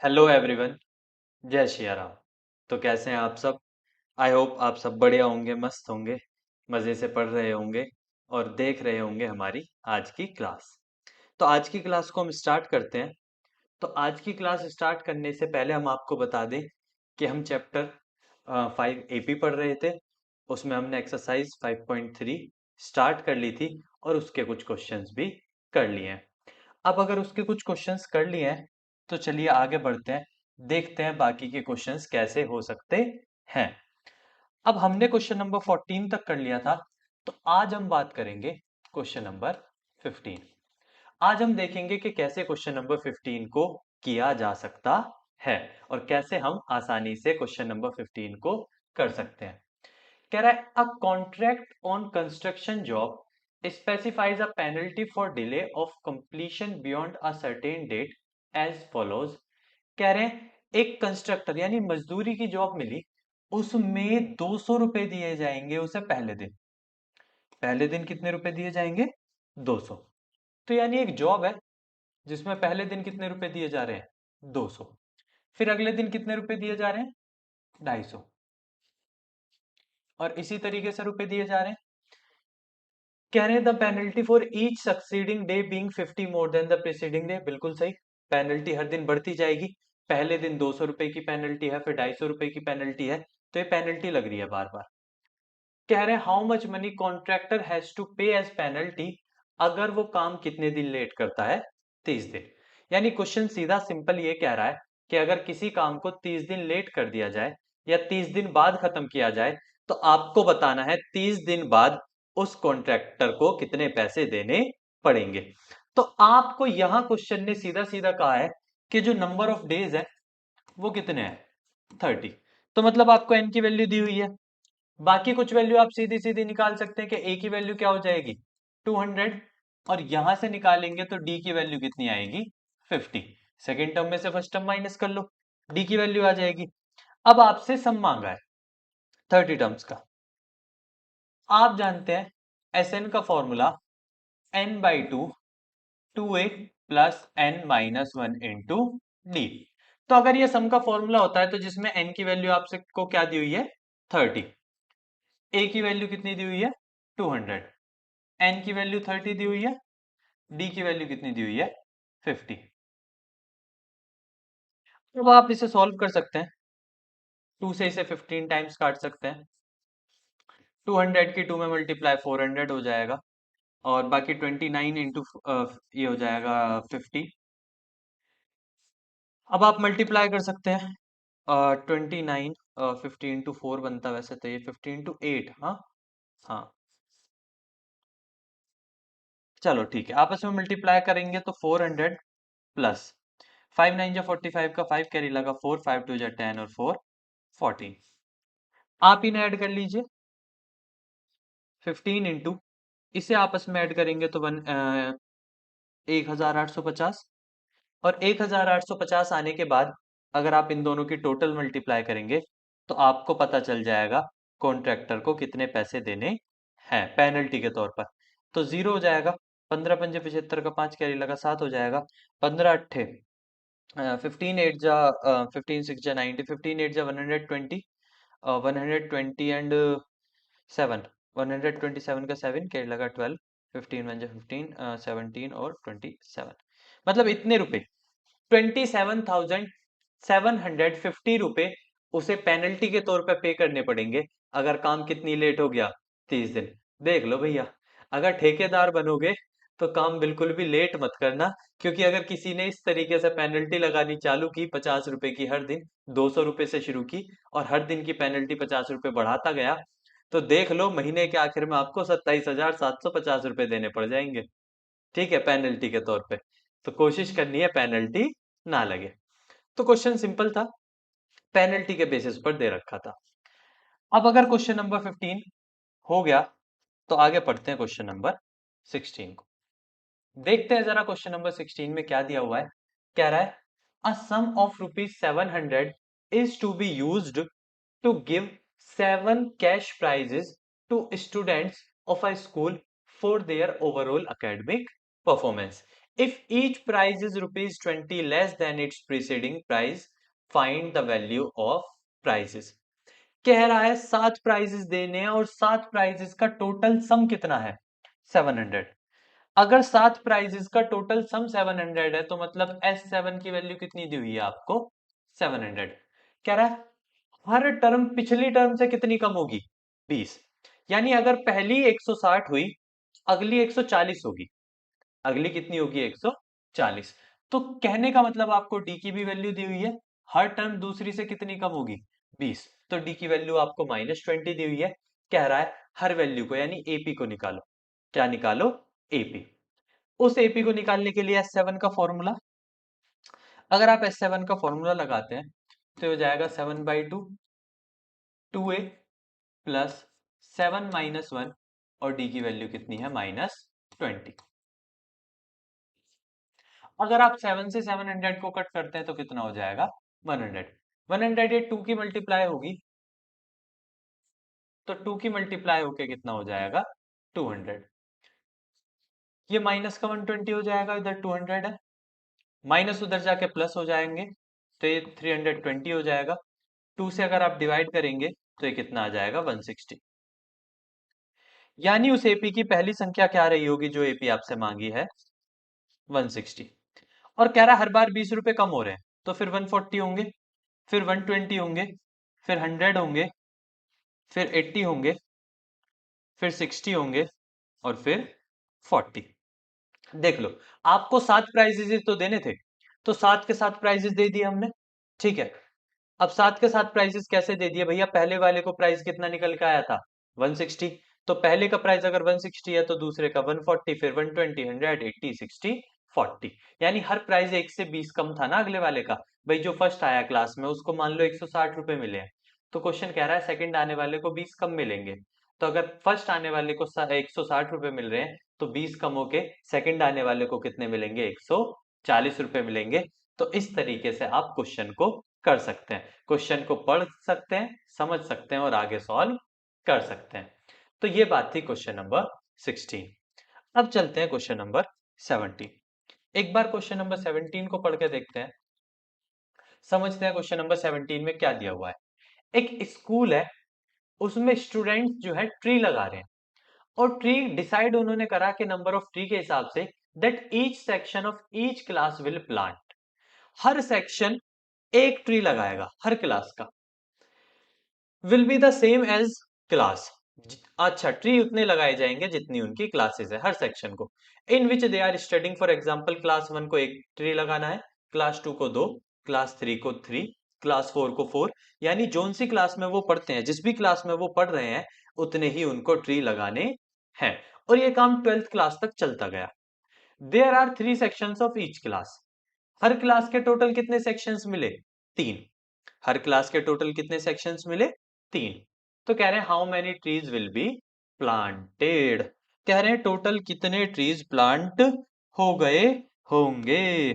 Hello everyone. जय श्री राम। तो कैसे हैं आप सब? आई होप आप सब बढ़िया होंगे, मस्त होंगे, मज़े से पढ़ रहे होंगे और देख रहे होंगे हमारी आज की क्लास। तो आज की क्लास को हम स्टार्ट करते हैं। तो आज की क्लास स्टार्ट करने से पहले हम आपको बता दें कि हम चैप्टर 5 एपी पढ़ रहे थे। उसमें हमने एक्सरसाइज 5.3 स्टार्ट कर ली थी और उसके कुछ क्वेश्चंस भी कर लिए हैं। अब अगर उसके कुछ क्वेश्चंस कर लिए हैं तो चलिए आगे बढ़ते हैं, देखते हैं बाकी के क्वेश्चंस कैसे हो सकते हैं। अब हमने क्वेश्चन नंबर 14 तक कर लिया था, तो आज हम बात करेंगे क्वेश्चन नंबर 15। आज हम देखेंगे कि कैसे क्वेश्चन नंबर 15 को किया जा सकता है और कैसे हम आसानी से क्वेश्चन नंबर 15 को कर सकते हैं। कह रहा है a contract on construction job specifies a penalty for delay of completion beyond a certain date as follows। कह रहे हैं एक कंस्ट्रक्टर यानी मजदूरी की जॉब मिली, उसमें 200 रुपए दिए जाएंगे उसे पहले दिन। पहले दिन कितने रुपए दिए जाएंगे? 200। तो यानी एक जॉब है जिसमें पहले दिन कितने रुपए दिए जा रहे हैं? 200। फिर अगले दिन कितने रुपए दिए जा रहे हैं? 250। और इसी तरीके से रुपए दिए जा रहे हैं। कह रहे हैं the penalty for each succeeding day being 50 more than the preceding day. बिल्कुल सही। पेनल्टी हर दिन बढ़ती जाएगी। पहले दिन 200 रुपए की पेनल्टी है, फिर 250 रुपए की पेनल्टी है, तो ये पेनल्टी लग रही है बार बार। कह रहे हैं how much money contractor has to pay as penalty अगर वो काम कितने दिन लेट करता है? 30 दिन। यानी क्वेश्चन सीधा सिंपल ये कह रहा है कि अगर किसी काम को 30 दिन लेट कर दिया जाए या 30 दिन बाद खत्म किया जाए, तो आपको बताना है 30 दिन बाद उस कॉन्ट्रैक्टर को कितने पैसे देने पड़ेंगे। तो आपको यहां क्वेश्चन ने सीधा सीधा कहा है कि जो नंबर ऑफ डेज है वो कितने हैं? 30। तो मतलब आपको एन की वैल्यू दी हुई है, बाकी कुछ वैल्यू आप सीधी सीधी निकाल सकते हैं कि ए की वैल्यू क्या हो जाएगी? 200। और यहां से निकालेंगे तो डी की वैल्यू कितनी आएगी? 50। सेकेंड टर्म में से फर्स्ट टर्म माइनस कर लो, डी की वैल्यू आ जाएगी। अब आपसे सम मांगा है 30 टर्म्स का। आप जानते हैं एस एन का formula n/2 2a plus n minus 1 into D. तो अगर ये सम का फॉर्मूला होता है तो जिसमें n की वैल्यू आपसे को क्या दी हुई है? 30। a की वैल्यू कितनी दी हुई है? 200। n की वैल्यू 30 दी हुई है, d की वैल्यू कितनी दी हुई है? 50। अब आप इसे सॉल्व कर सकते हैं। 2 से इसे 15 टाइम्स काट सकते हैं। 200 की 2 में मल्टीप्लाई 400 हो जाएगा और बाकी 29 इंटू ये हो जाएगा 50। अब आप मल्टीप्लाई कर सकते हैं। 29 50 इंटू 4 बनता है, वैसे तो ये 50 इंटू 8। हाँ हाँ, चलो ठीक है, आपस में मल्टीप्लाई करेंगे तो 400 प्लस 5 9 जा 45 का 5 कैरी लगा 4 5 2 जा 10 और 4 14। आप इन्हें ऐड कर लीजिए। 15 इंटू इसे आपस में ऐड करेंगे तो 1850। और 1850 आने के बाद अगर आप इन दोनों की टोटल मल्टीप्लाई करेंगे तो आपको पता चल जाएगा कॉन्ट्रैक्टर को कितने पैसे देने हैं पेनल्टी के तौर पर। तो जीरो हो जाएगा। 15 पंजे 75 का 5 कैरी लगा 7 हो जाएगा। 15 अट्ठे 15 8 जा 15 6 जा 90 15 8 जा 120 120 एंड 7 127 का 7 कैरी लगा 12 15 1 जा 15 17 और 27। मतलब इतने रुपए 27,750 रुपए उसे पेनल्टी के तौर पे पे करने पड़ेंगे अगर काम कितनी लेट हो गया? 30 दिन। देख लो भैया, अगर ठेकेदार बनोगे तो काम बिल्कुल भी लेट मत करना, क्योंकि अगर किसी ने इस तरीके से पेनल्टी लगानी चालू की 50 रुपए की हर दिन, 200 रुपए से शुरू की और हर दिन की पेनल्टी 50 रुपए बढ़ाता गया, तो देख लो महीने के आखिर में आपको 27,750 रुपए देने पड़ जाएंगे। ठीक है, पेनल्टी के तौर पे। तो कोशिश करनी है पेनल्टी ना लगे। तो क्वेश्चन सिंपल था, पेनल्टी के बेसिस पर दे रखा था। अब अगर क्वेश्चन नंबर 15 हो गया तो आगे पढ़ते हैं क्वेश्चन नंबर 16 को। देखते हैं जरा क्वेश्चन नंबर 16 में क्या दिया हुआ है। कह रहा है a sum of ₹700 is to be used to give 7 cash prizes to students of a school for their overall academic performance. If each price is ₹20 less than its preceding price, find the value of prizes. कह रहा है 7 prices देने हैं और 7 prices का total sum कितना है? 700। अगर 7 प्राइजेस का टोटल सम 700 है तो मतलब S7 की वैल्यू कितनी दी हुई है आपको? 700। कह रहा है हर टर्म पिछली टर्म से कितनी कम होगी? 20। यानी अगर पहली 160 हुई, अगली 140 होगी। अगली कितनी होगी? 140। तो कहने का मतलब आपको डी की भी वैल्यू दी हुई है, हर टर्म दूसरी से कितनी कम होगी? 20। तो डी की वैल्यू आपको -20 दी हुई है। कह रहा है हर वैल्यू को यानी एपी को निकालो। क्या निकालो? एपी। उस एपी को निकालने के लिए S7 का फॉर्मूला, अगर आप S7 का फॉर्मूला लगाते हैं तो हो जाएगा 7/2 2a प्लस 7 - 1 और डी की वैल्यू कितनी है? -20। अगर आप 7 से 700 को कट करते हैं तो कितना हो जाएगा? 100। 100 ये 2 की मल्टीप्लाई होगी, तो 2 की मल्टीप्लाई होके कितना हो जाएगा? 200। ये माइनस का 120 हो जाएगा, इधर 200 है, माइनस उधर जाके प्लस हो जाएंगे तो ये 320 हो जाएगा। 2 से अगर आप डिवाइड करेंगे तो ये कितना आ जाएगा? 160। यानी उस एपी की पहली संख्या क्या रही होगी जो एपी आपसे मांगी है? 160। और कह रहा है हर बार 20 रुपए कम हो रहे हैं, तो फिर 140 होंगे, फिर 120 होंगे, फिर 100 होंगे, फिर 80 होंगे, फिर 60 होंगे और फिर 40। देख लो, आपको 7 प्राइजेस तो देने थे, तो 7 के 7 प्राइजेस दे दिए हमने। ठीक है, अब 7 के 7 प्राइजेस कैसे दे दिए भैया? पहले वाले को प्राइस कितना निकल के आया था? 160। तो पहले का प्राइस अगर 160 है तो दूसरे का 140, फिर 120, 100, 80, 60, 40। यानी हर प्राइस 1 से 20 कम था ना अगले वाले का। भाई जो फर्स्ट आया क्लास में उसको मान लो 160 रुपए मिले हैं, तो क्वेश्चन कह रहा है सेकंड आने वाले को 20 कम मिलेंगे। तो अगर फर्स्ट आने वाले को 160 रुपए मिल रहे हैं तो 20 कम होके सेकंड आने वाले को कितने मिलेंगे? 140 रुपए मिलेंगे। तो इस तरीके से आप क्वेश्चन को कर सकते हैं, क्वेश्चन को पढ़ सकते हैं, समझ सकते हैं और आगे सॉल्व कर सकते हैं। तो ये बात थी क्वेश्चन नंबर 16। अब चलते हैं क्वेश्चन नंबर 17। एक बार क्वेश्चन नंबर 17 को पढ़ के देखते हैं, समझते हैं क्वेश्चन नंबर 17 में क्या दिया हुआ है। एक स्कूल है, उसमें स्टूडेंट्स जो है ट्री लगा रहे हैं और ट्री डिसाइड उन्होंने करा कि नंबर ऑफ ट्री के हिसाब से that each section of each class will plant. हर सेक्शन एक ट्री लगाएगा, हर क्लास का will be the same as class. अच्छा, ट्री उतने लगाए जाएंगे जितनी उनकी क्लासेस है, हर सेक्शन को। In which they are studying, for example class 1 को एक ट्री लगाना है, क्लास 2 को 2, क्लास 3 को 3, क्लास 4 को 4। यानी जोन सी क्लास में वो पढ़ते हैं, जिस भी क्लास में वो पढ़ रहे हैं उतने ही उनको ट्री लगाने हैं। और ये काम 12th क्लास तक चलता गया। There are 3 sections of each class. हर क्लास के टोटल कितने सेक्शंस मिले? 3। हर क्लास के टोटल कितने सेक्शंस मिले? 3। तो कह रहे हैं how many trees will be planted. कह रहे हैं टोटल कितने ट्रीज प्लांट हो गए होंगे।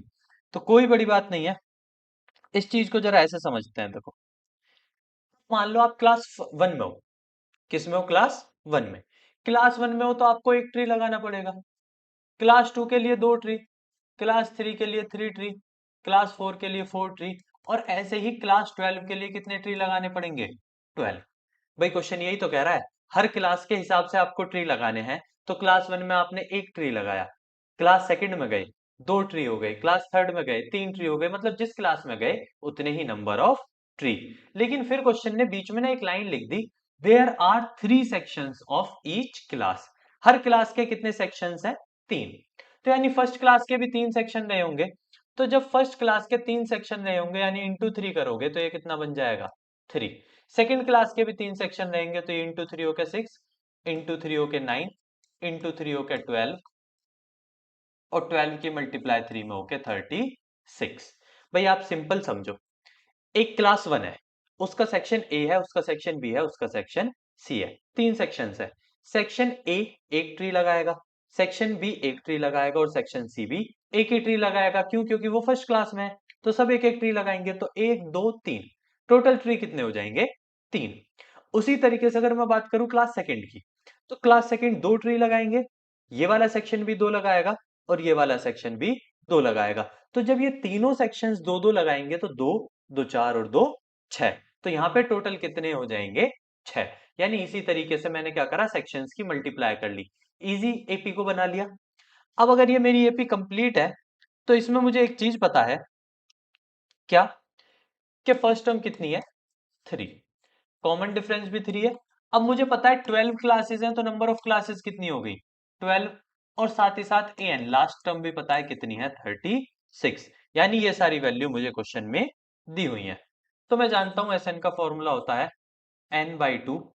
तो कोई बड़ी बात नहीं है, इस चीज को जरा ऐसे समझते हैं। देखो, मान लो आप क्लास 1 में हो। किस में हो? क्लास 1 में। क्लास 1 में हो तो आपको एक ट्री लगाना पड़ेगा, क्लास 2 के लिए 2 ट्री, क्लास 3 के लिए 3 ट्री, क्लास 4 के लिए 4 ट्री, और ऐसे ही क्लास 12 के लिए कितने ट्री लगाने पड़ेंगे? 12। भाई क्वेश्चन यही तो कह रहा है, हर क्लास के हिसाब से आपको ट्री लगाने हैं। तो क्लास 1 में आपने एक ट्री लगाया, क्लास सेकंड में गए 2 ट्री हो गए, क्लास थर्ड में गए 3 ट्री हो गए, मतलब जिस क्लास में गए उतने ही नंबर ऑफ ट्री। लेकिन फिर क्वेश्चन ने बीच में ना एक लाइन लिख दी, there are 3 sections of each class. हर क्लास के कितने सेक्शंस हैं? 3। तो यानी फर्स्ट क्लास के भी 3 सेक्शन रहे होंगे। तो जब फर्स्ट क्लास के 3 सेक्शन रहे होंगे यानी इंटू 3 करोगे तो ये कितना बन जाएगा? 3। सेकंड क्लास के भी 3 सेक्शन रहेंगे तो ये इंटू 3 होके 6, इंटू 3 होके 9, इंटू 3 होके 12, और 12 की मल्टीप्लाई 3 में होके 36। भाई आप सिंपल समझो, एक क्लास 1 है, उसका सेक्शन ए है, उसका सेक्शन बी है, उसका सेक्शन सी है, 3 सेक्शंस है। सेक्शन ए एक ट्री लगाएगा, सेक्शन बी एक ट्री लगाएगा और सेक्शन सी भी एक ही ट्री लगाएगा। क्यों? क्योंकि वो फर्स्ट क्लास में है, तो सब एक एक ट्री लगाएंगे। तो 1 2 3 टोटल ट्री कितने हो जाएंगे? 3। उसी तरीके से अगर मैं बात करूं क्लास सेकंड की, तो क्लास सेकंड 2 ट्री लगाएंगे, ये वाला सेक्शन भी 2 लगाएगा और ये वाला सेक्शन भी 2 लगाएगा। तो जब ये तीनों सेक्शंस 2-2 लगाएंगे तो 2, 2 4 और 2 6। तो यहाँ पे टोटल कितने हो जाएंगे? 6। यानी इसी तरीके से मैंने क्या करा, सेक्शंस की मल्टीप्लाई कर ली, इजी एपी को बना लिया। अब अगर ये मेरी एपी कंप्लीट है तो इसमें मुझे एक चीज पता है, क्या? कि फर्स्ट टर्म कितनी है? 3, कॉमन डिफरेंस भी 3 है। अब मुझे पता है 12 क्लासेस हैं तो नंबर ऑफ क्लासेस कितनी हो गई? 12। और साथ ही साथ एन लास्ट टर्म भी पता है कितनी है? 36। यानी ये सारी वैल्यू मुझे क्वेश्चन में दी हुई है। तो मैं जानता हूं एस एन का फॉर्मूला होता है n/2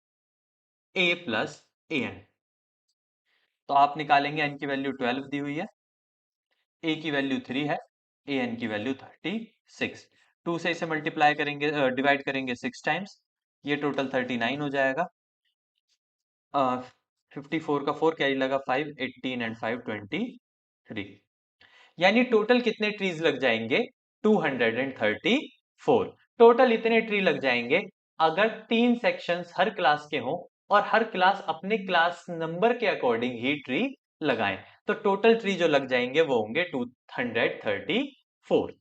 a plus A N. तो आप निकालेंगे, n की वैल्यू 12 दी हुई है, a की वैल्यू 3 है, ए एन की वैल्यू 36। 2 से इसे मल्टीप्लाई करेंगे, डिवाइड करेंगे 6 टाइम्स, ये टोटल 39 हो जाएगा। 54 का 4 कैरी लगा 5, 18 एंड 5 23। यानी टोटल कितने ट्रीज लग जाएंगे? 234। टोटल इतने ट्री लग जाएंगे अगर 3 सेक्शंस हर क्लास के हों और हर क्लास अपने क्लास नंबर के अकॉर्डिंग ही ट्री लगाएं। तो टोटल ट्री जो लग जाएंगे वो होंगे 234।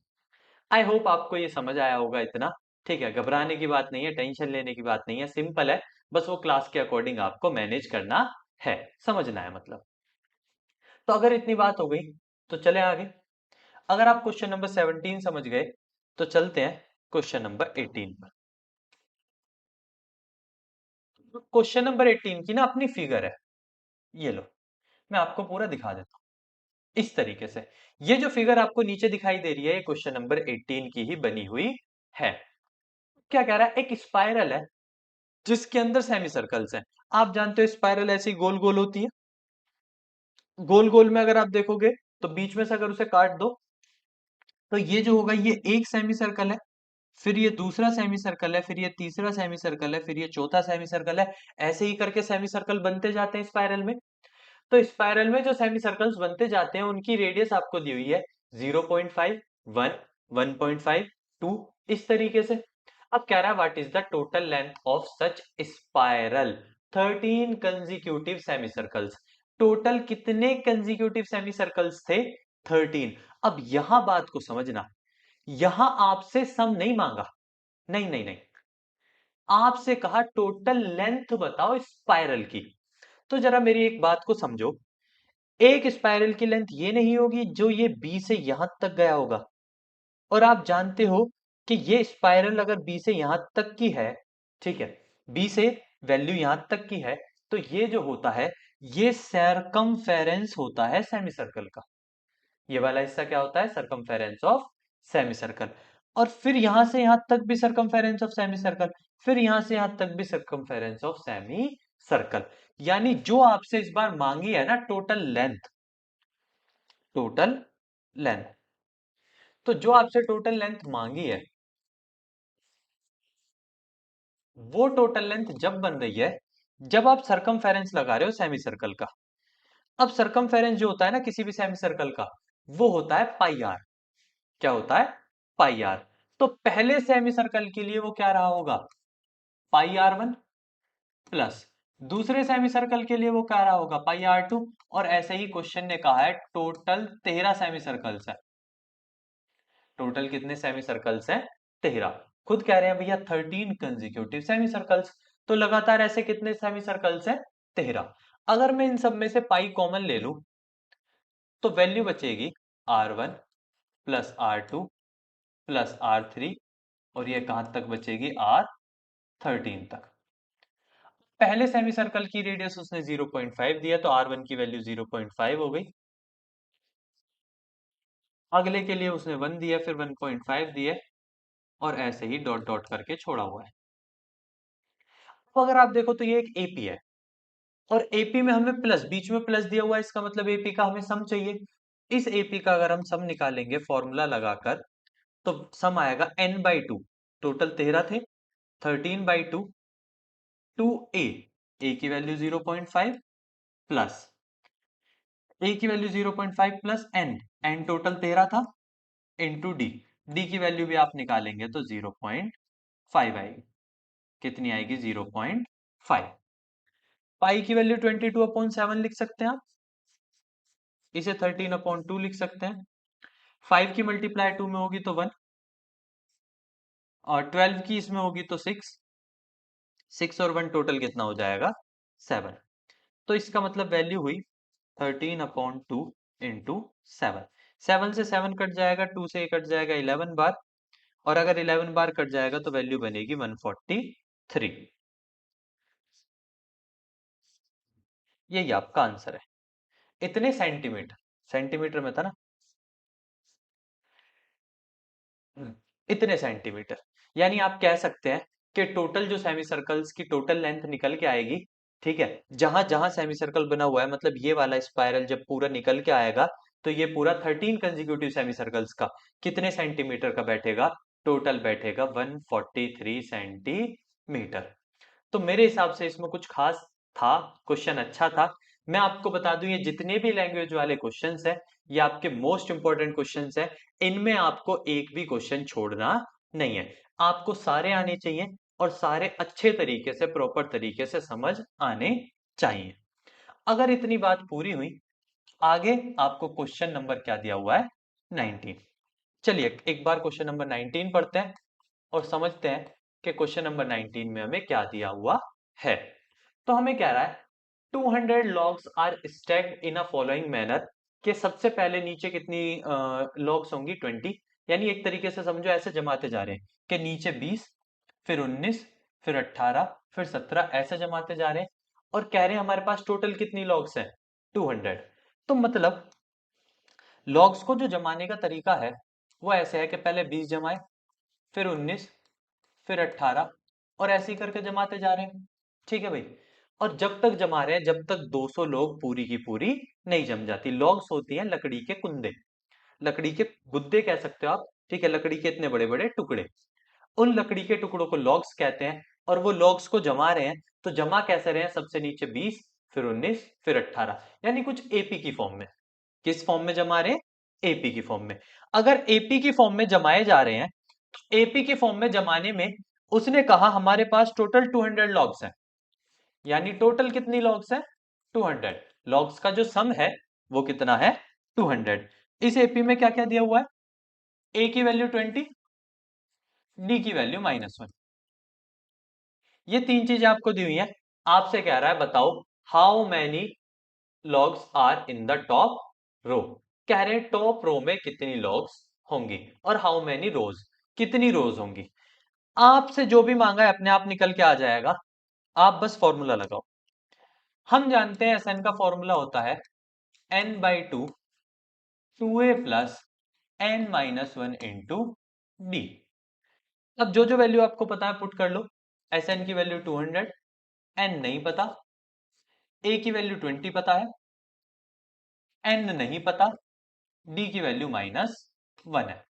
आई होप आपको ये समझ आया होगा इतना। ठीक है, घबराने की बात नहीं है, टेंशन लेने की बात नहीं है, सिंपल है। बस वो क्लास के अकॉर्डिंग आपको मैनेज करना है, समझना है मतलब। तो अगर इतनी बात हो गई तो चले आगे। अगर आप क्वेश्चन नंबर 17 समझ गए तो चलते हैं क्वेश्चन नंबर 18 पर। क्वेश्चन नंबर 18 की ना अपनी फिगर है, ये लो, मैं आपको पूरा दिखा देता हूं इस तरीके से। ये जो फिगर आपको नीचे दिखाई दे रही है ये क्वेश्चन नंबर 18 की ही बनी हुई है। क्या कह रहा है? एक स्पाइरल है जिसके अंदर सेमी सर्कल्स हैं। आप जानते हो स्पाइरल ऐसी गोल गोल होती है। गोल गोल में अगर आप देखोगे तो बीच में से अगर उसे काट दो तो ये जो होगा ये एक सेमी सर्कल है, फिर ये दूसरा सेमी सर्कल है, फिर ये तीसरा सेमी सर्कल है, फिर ये चौथा सेमी सर्कल है। ऐसे ही करके सेमी सर्कल बनते जाते हैं स्पाइरल में। तो स्पाइरल में जो सेमी सर्कल्स बनते जाते हैं उनकी रेडियस आपको दी हुई है 0.5, 1, 1.5, 2, इस तरीके से। अब कह रहा है what is the total length of such spiral? 13 consecutive semi circles. Total कितने कंजिक्यूटिव सेमी सर्कल्स थे? 13। अब यहां बात को समझना, यहां आपसे सम नहीं मांगा, नहीं नहीं नहीं, आपसे कहा टोटल लेंथ बताओ स्पाइरल की। तो जरा मेरी एक बात को समझो, एक स्पाइरल की लेंथ ये नहीं होगी जो ये बी से यहां तक गया होगा। और आप जानते हो कि ये स्पाइरल अगर बी से यहां तक की है, ठीक है, बी से वैल्यू यहां तक की है, तो ये जो होता है ये सरकमफेरेंस होता है सेमी सर्कल का। ये वाला हिस्सा क्या होता है? Circumference of semi circle. और फिर यहां से यहां तक भी सरकमफेरेंस ऑफ सेमी सर्कल, फिर यहां से यहां तक भी सरकमफेरेंस ऑफ सेमी सर्कल। यानी जो आपसे इस बार मांगी है ना टोटल लेंथ, टोटल लेंथ, तो जो आपसे टोटल लेंथ मांगी है वो टोटल लेंथ जब बन रही है जब आप सरकमफेरेंस लगा रहे हो सेमी सर्कल का। अब सरकमफेरेंस जो होता है ना किसी भी सेमी सर्कल का, वो होता है पाई आर। क्या होता है? पाई आर। तो पहले सेमी सर्कल के लिए वो क्या रहा होगा? पाई आर वन प्लस, दूसरे सेमी सर्कल के लिए वो क्या रहा होगा? पाई आर टू। और ऐसे ही क्वेश्चन ने कहा है टोटल 13 सेमी सर्कल्स है। टोटल कितने सेमी सर्कल्स हैं? 13। खुद कह रहे हैं भैया 13 कंजिक्यूटिव सेमी सर्कल्स। तो लगातार ऐसे कितने सेमी सर्कल्स हैं? 13। अगर मैं इन सब में से पाई कॉमन ले लूं तो वैल्यू बचेगी R1 plus R2 plus R3, और ये कहां तक बचेगी? R13 तक। पहले सेमी सर्कल की रेडियस उसने 0.5 दिया तो R1 की वैल्यू 0.5 हो गई। अगले के लिए उसने 1 दिया, फिर 1.5 दिया, और ऐसे ही डॉट डॉट करके छोड़ा हुआ है। तो अगर आप देखो तो ये एक एपी है, और एपी में हमें प्लस, बीच में प्लस दिया हुआ है, इसका मतलब एपी का हमें सम चाहिए। इस एपी का अगर हम सम निकालेंगे फॉर्मूला लगाकर तो सम आएगा n/2। टोटल 13 थे, 13/2, 2a, a की वैल्यू 0.5 प्लस a की वैल्यू 0.5 प्लस n टोटल 13 था, इंटू डी, डी की वैल्यू भी आप निकालेंगे तो 0.5 आएगी। कितनी आएगी? 0.5। पाई की वैल्यू 22/7 लिख सकते हैं आप। इसे 13/2 लिख सकते हैं। 5 की मल्टीप्लाई 2 में होगी तो 1, और 12 की इसमें होगी तो 6। 6 और 1 टोटल कितना हो जाएगा? 7। तो इसका मतलब वैल्यू हुई 13/2 इंटू 7। 7 से 7 कट जाएगा, 2 से ये कट जाएगा 11 बार, और अगर 11 बार कट जाएगा तो वैल्यू बनेगी 143। यही आपका आंसर है। इतने सेंटीमीटर, सेंटीमीटर में था ना, इतने सेंटीमीटर। यानी आप कह सकते हैं कि टोटल जो सेमी सर्कल्स की टोटल लेंथ निकल के आएगी, ठीक है, जहां जहां सेमी सर्कल बना हुआ है, मतलब ये वाला स्पाइरल जब पूरा निकल के आएगा, तो ये पूरा 13 कंजिक्यूटिव सेमी सर्कल्स का कितने सेंटीमीटर का बैठेगा? टोटल बैठेगा 143 सेंटीमीटर। तो मेरे हिसाब से इसमें कुछ खास था, क्वेश्चन अच्छा था। मैं आपको बता दूं, ये जितने भी लैंग्वेज वाले क्वेश्चंस हैं, ये आपके मोस्ट इंपॉर्टेंट क्वेश्चंस हैं। इनमें आपको एक भी क्वेश्चन छोड़ना नहीं है, आपको सारे आने चाहिए, और सारे अच्छे तरीके से, प्रॉपर तरीके से समझ आने चाहिए। अगर इतनी बात पूरी हुई, आगे आपको क्वेश्चन नंबर क्या दिया हुआ है? 19। चलिए एक बार क्वेश्चन नंबर 19 पढ़ते हैं और समझते हैं कि क्वेश्चन नंबर 19 में हमें क्या दिया हुआ है। तो हमें कह रहा है 200 logs are stacked in a following manner, कि सबसे पहले नीचे कितनी लॉग्स होंगी? 20। यानी एक तरीके से समझो ऐसे जमाते जा रहे हैं कि नीचे 20, फिर 19, फिर 18, फिर 17, ऐसे जमाते जा रहे हैं, और कह रहे हैं हमारे पास टोटल कितनी लॉग्स हैं? 200। तो मतलब लॉग्स को जो जमाने का तरीका है वो ऐसे है कि पहले 20 जमाए, फिर 19, फिर 18, और ऐसे ही करके जमाते जा रहे हैं। ठीक है भाई। और जब तक जमा रहे हैं, जब तक 200 लोग पूरी की पूरी नहीं जम जाती। लॉग्स होती हैं लकड़ी के कुंदे, लकड़ी के गुद्दे कह सकते हो आप, ठीक है, लकड़ी के इतने बड़े बड़े टुकड़े। उन लकड़ी के टुकड़ों को लॉग्स कहते हैं, और वो लॉग्स को जमा रहे हैं, तो जमा कैसे रहे हैं? सबसे नीचे 20, फिर 19, फिर 18, यानी कुछ एपी की फॉर्म में। किस फॉर्म में जमा रहे हैं? एपी की फॉर्म में। अगर एपी की फॉर्म में जमाए जा रहे हैं, तो एपी की फॉर्म में जमाने में उसने कहा हमारे पास टोटल 200 लॉग्स हैं, यानी टोटल कितनी लॉग्स हैं? 200। लॉग्स का जो सम है वो कितना है? 200। इस एपी में क्या क्या दिया हुआ है? ए की वैल्यू 20, डी की वैल्यू -1। ये तीन चीजें आपको दी हुई हैं। आपसे कह रहा है बताओ how many logs are in the top row. कह रहे हैं टॉप रो में कितनी लॉग्स होंगी, और हाउ मैनी रोज, कितनी रोज होंगी। आपसे जो भी मांगा है अपने आप निकल के आ जाएगा, आप बस फॉर्मूला लगाओ। हम जानते हैं एसएन का फॉर्मूला होता है n/2 2a plus n-1 into D. अब जो जो वैल्यू आपको पता है पुट कर लो। एसएन की वैल्यू 200, n नहीं पता, a की वैल्यू 20 पता है, n नहीं पता, d की वैल्यू -1 है।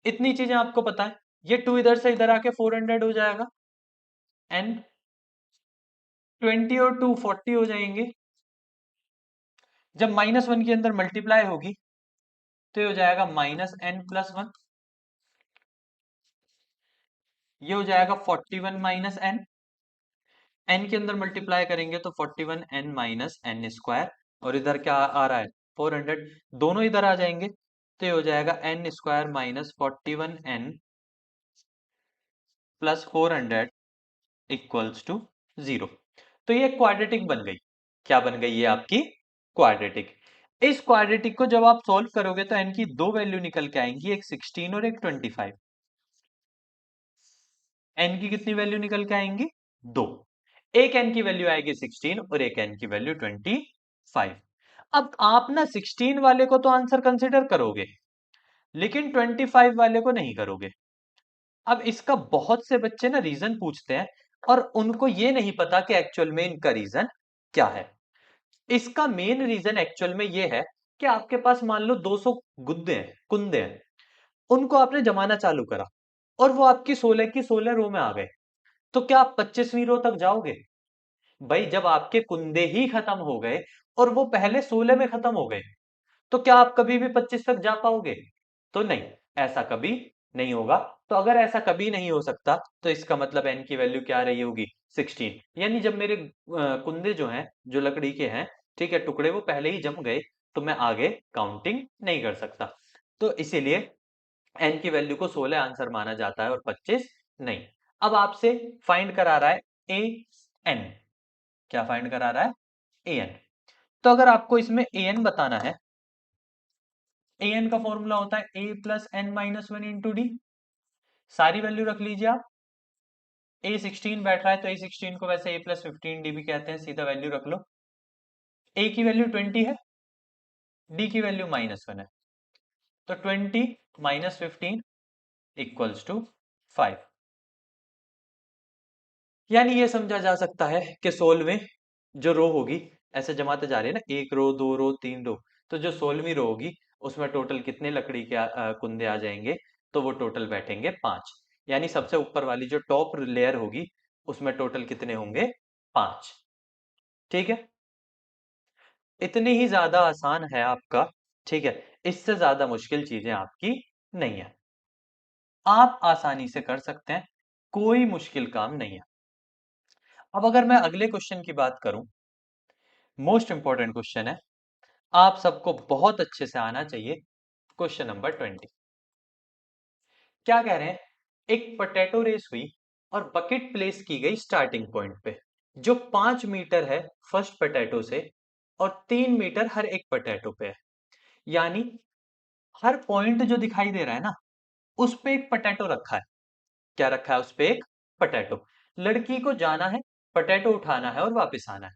इतनी चीजें आपको पता है। ये 2 इधर से इधर आके 400 हो जाएगा, n 20 और 2 40 हो जाएंगे। जब -1 के अंदर मल्टीप्लाई होगी तो ये हो जाएगा -n+1, ये हो जाएगा 41 -n। n के अंदर मल्टीप्लाई करेंगे तो 41n -n स्क्वायर, और इधर क्या आ रहा है? 400। दोनों इधर आ जाएंगे तो ये हो जाएगा n square -41n plus 400 equals to 0। तो ये क्वाड्रेटिक बन गई। क्या बन गई? ये आपकी क्वाड्रेटिक। इस क्वाड्रेटिक को जब आप सॉल्व करोगे तो n की दो वैल्यू निकल के आएंगी, एक 16 और एक 25। n की कितनी वैल्यू निकल के आएंगी? दो। एक n की वैल्यू आएगी 16 और एक n की वैल्यू 25। अब आप ना 16 वाले को तो आंसर कंसिडर करोगे, लेकिन 25 वाले को नहीं करोगे। अब इसका बहुत से बच्चे ना रीजन पूछते हैं, और उनको ये नहीं पता कि एक्चुअल में इनका रीजन क्या है। इसका मेन रीजन एक्चुअल में ये है कि आपके पास मान लो 200 गुद्दे हैं, कुंदे हैं, उनको आपने जमाना चालू करा, और वो आपकी 16 की 16 रो में आ गए, तो क्या आप 25वीं रो तक जाओगे? भाई जब आपके कुंदे ही खत्म हो गए और वो पहले 16 में खत्म हो गए, तो क्या आप कभी भी 25 तक जा पाओगे? तो नहीं, ऐसा कभी नहीं होगा। तो अगर ऐसा कभी नहीं हो सकता, तो इसका मतलब n की वैल्यू क्या रही होगी? 16। यानी जब मेरे कुंदे जो हैं, जो लकड़ी के हैं, ठीक है, टुकड़े वो पहले ही जम गए, तो मैं आगे काउंटिंग नहीं कर सकता। तो इसीलिए n की वैल्यू को 16 आंसर माना जाता है और 25 नहीं। अब आपसे फाइंड करा रहा है ए एन। क्या फाइंड करा रहा है? A N. तो अगर आपको इसमें ए एन बताना है, ए एन का फॉर्मूला होता है a plus n minus one into d. सारी वैल्यू रख लीजिए आप। ए 16 बैठ रहा है तो ए 16 को वैसे ए प्लस 15 डी भी कहते हैं, सीधा वैल्यू रख लो। ए की वैल्यू 20 है, डी की वैल्यू -1 है, तो 20 माइनस 15 इक्वल्स टू 5। यानी ये समझा जा सकता है कि 16वें जो रो होगी, ऐसे जमाते जा रहे हैं ना, एक रो, दो रो, तीन रो, तो जो 16वीं रो होगी उसमें टोटल कितने लकड़ी के कुंदे आ जाएंगे? तो वो टोटल बैठेंगे 5। यानी सबसे ऊपर वाली जो टॉप लेयर होगी उसमें टोटल कितने होंगे? 5। ठीक है, इतनी ही ज्यादा आसान है आपका। ठीक है, इससे ज्यादा मुश्किल चीजें आपकी नहीं है, आप आसानी से कर सकते हैं, कोई मुश्किल काम नहीं है। अब अगर मैं अगले क्वेश्चन की बात करूं, मोस्ट इंपॉर्टेंट क्वेश्चन है, आप सबको बहुत अच्छे से आना चाहिए। क्वेश्चन नंबर 20 क्या कह रहे हैं? एक पोटैटो रेस हुई और बकेट प्लेस की गई स्टार्टिंग पॉइंट पे, जो 5 मीटर है फर्स्ट पोटैटो से और 3 मीटर हर एक पोटैटो पे है। यानी हर पॉइंट जो दिखाई दे रहा है ना, उस पे एक पोटैटो रखा है। क्या रखा है? उस पे एक पोटैटो। लड़की को जाना है, पोटैटो उठाना है और वापस आना है।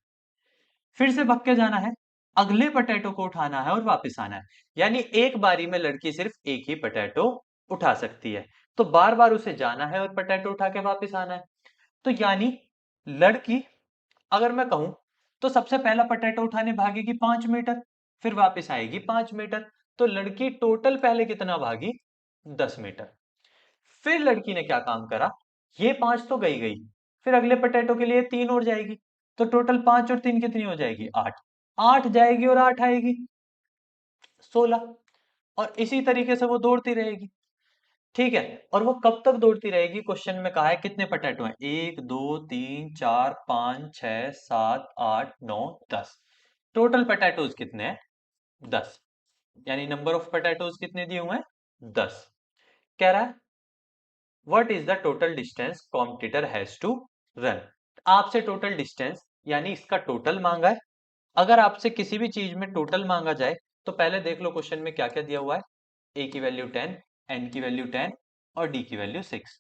फिर से भग के जाना है, अगले पोटैटो को उठाना है और वापस आना है। यानी एक बारी में लड़की सिर्फ एक ही पोटैटो उठा सकती है, तो बार बार उसे जाना है और पोटैटो उठा के वापस आना है। तो यानी लड़की, अगर मैं कहूं, तो सबसे पहला पोटैटो उठाने भागेगी 5 मीटर, फिर वापस आएगी 5 मीटर। तो लड़की टोटल पहले कितना भागी? 10 मीटर। फिर लड़की ने क्या काम करा? ये 5 तो गई गई, फिर अगले पोटैटो के लिए 3 और जाएगी, तो टोटल 5 और 3 कितनी हो जाएगी? 8। 8 जाएगी और 8 आएगी, 16। और इसी तरीके से वो दौड़ती रहेगी। ठीक है, और वो कब तक दौड़ती रहेगी? क्वेश्चन में कहा है कितने पोटैटो हैं, 1 2 3 4 5 6 7 8 9 10। टोटल पोटैटोज कितने हैं? 10। यानी नंबर ऑफ पोटैटोज कितने दिए हुए हैं? 10। कह रहा है what is the total distance competitor has to run. आपसे टोटल डिस्टेंस यानी इसका टोटल मांगा है। अगर आपसे किसी भी चीज में टोटल मांगा जाए तो पहले देख लो क्वेश्चन में क्या क्या दिया हुआ है। ए की वैल्यू 10, एन की वैल्यू 10 और डी की वैल्यू 6।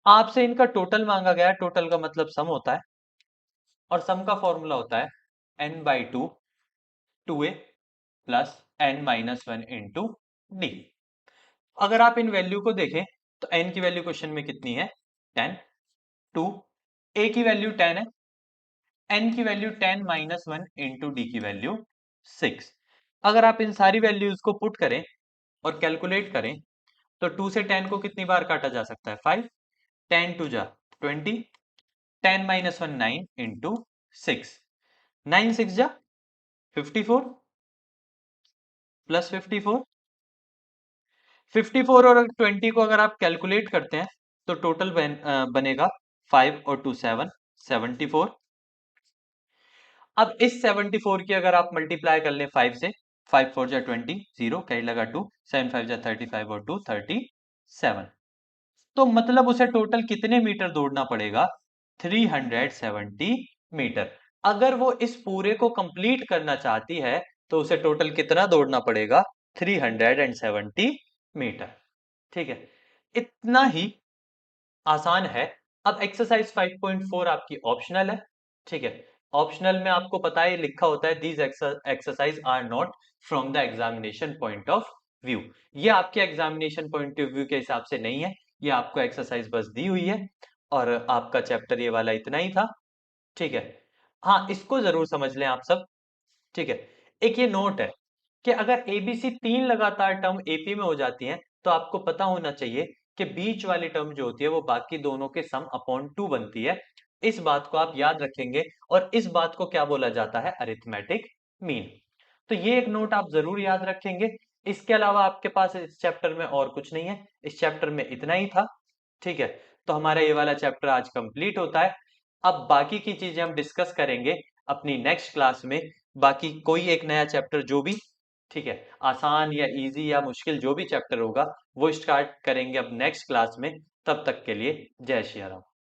आपसे इनका टोटल मांगा गया, टोटल का मतलब सम होता है, और सम का फॉर्मूला होता है n/2 2a plus n-1 into D. अगर आप इन वैल्यू को देखें तो n की वैल्यू क्वेश्चन में कितनी है? 10। 2, a की वैल्यू 10 है, n की वैल्यू 10-1 इंटू डी की वैल्यू 6। अगर आप इन सारी वैल्यूज को पुट करें और कैलकुलेट करें तो 2 से 10 को कितनी बार काटा जा सकता है? 5। 10 2 जा 20, 10-1 9 इंटू 6। 9 6 जा 54 प्लस 54। 54 और 20 को अगर आप कैलकुलेट करते हैं तो टोटल बनेगा 5 और 2 7 74। अब इस 74 की अगर आप मल्टीप्लाई कर लें 5 से, 5 4 जा 20, 0 कैरी लगा 2, 7 5 जा 35 और 2 37। तो मतलब उसे टोटल कितने मीटर दौड़ना पड़ेगा? 370 मीटर। अगर वो इस पूरे को कंप्लीट करना चाहती है तो उसे टोटल कितना दौड़ना पड़ेगा? 370 मीटर। ठीक है, इतना ही आसान है। अब एक्सरसाइज 5.4 आपकी ऑप्शनल है। ठीक है, ऑप्शनल में आपको पता है लिखा होता है these exercise are not from the examination point of view. ये आपके एग्जामिनेशन पॉइंट ऑफ व्यू के हिसाब से नहीं है, ये आपको एक्सरसाइज बस दी हुई है, और आपका चैप्टर ये वाला इतना ही था। ठीक है, हाँ इसको जरूर समझ लें आप सब। ठीक है, एक ये नोट है कि अगर एबीसी 3 लगातार टर्म एपी में हो जाती हैं तो आपको पता होना चाहिए कि बीच वाली टर्म जो होती है वो बाकी दोनों के सम अपॉन 2 बनती है। इस बात को आप याद रखेंगे, और इस बात को क्या बोला जाता है? Arithmetic mean. तो ये एक नोट आप जरूर याद रखेंगे। इसके अलावा आपके पास इस चैप्टर में और कुछ नहीं है, इस चैप्टर में इतना ही था। ठीक है, तो हमारा ये वाला चैप्टर आज कंप्लीट होता है। अब बाकी की चीजें हम डिस्कस करेंगे अपनी नेक्स्ट क्लास में, बाकी कोई एक नया चैप्टर जो भी, ठीक है, आसान या इजी या मुश्किल जो भी चैप्टर होगा वो स्टार्ट करेंगे अब नेक्स्ट क्लास में। तब तक के लिए जय श्री राम।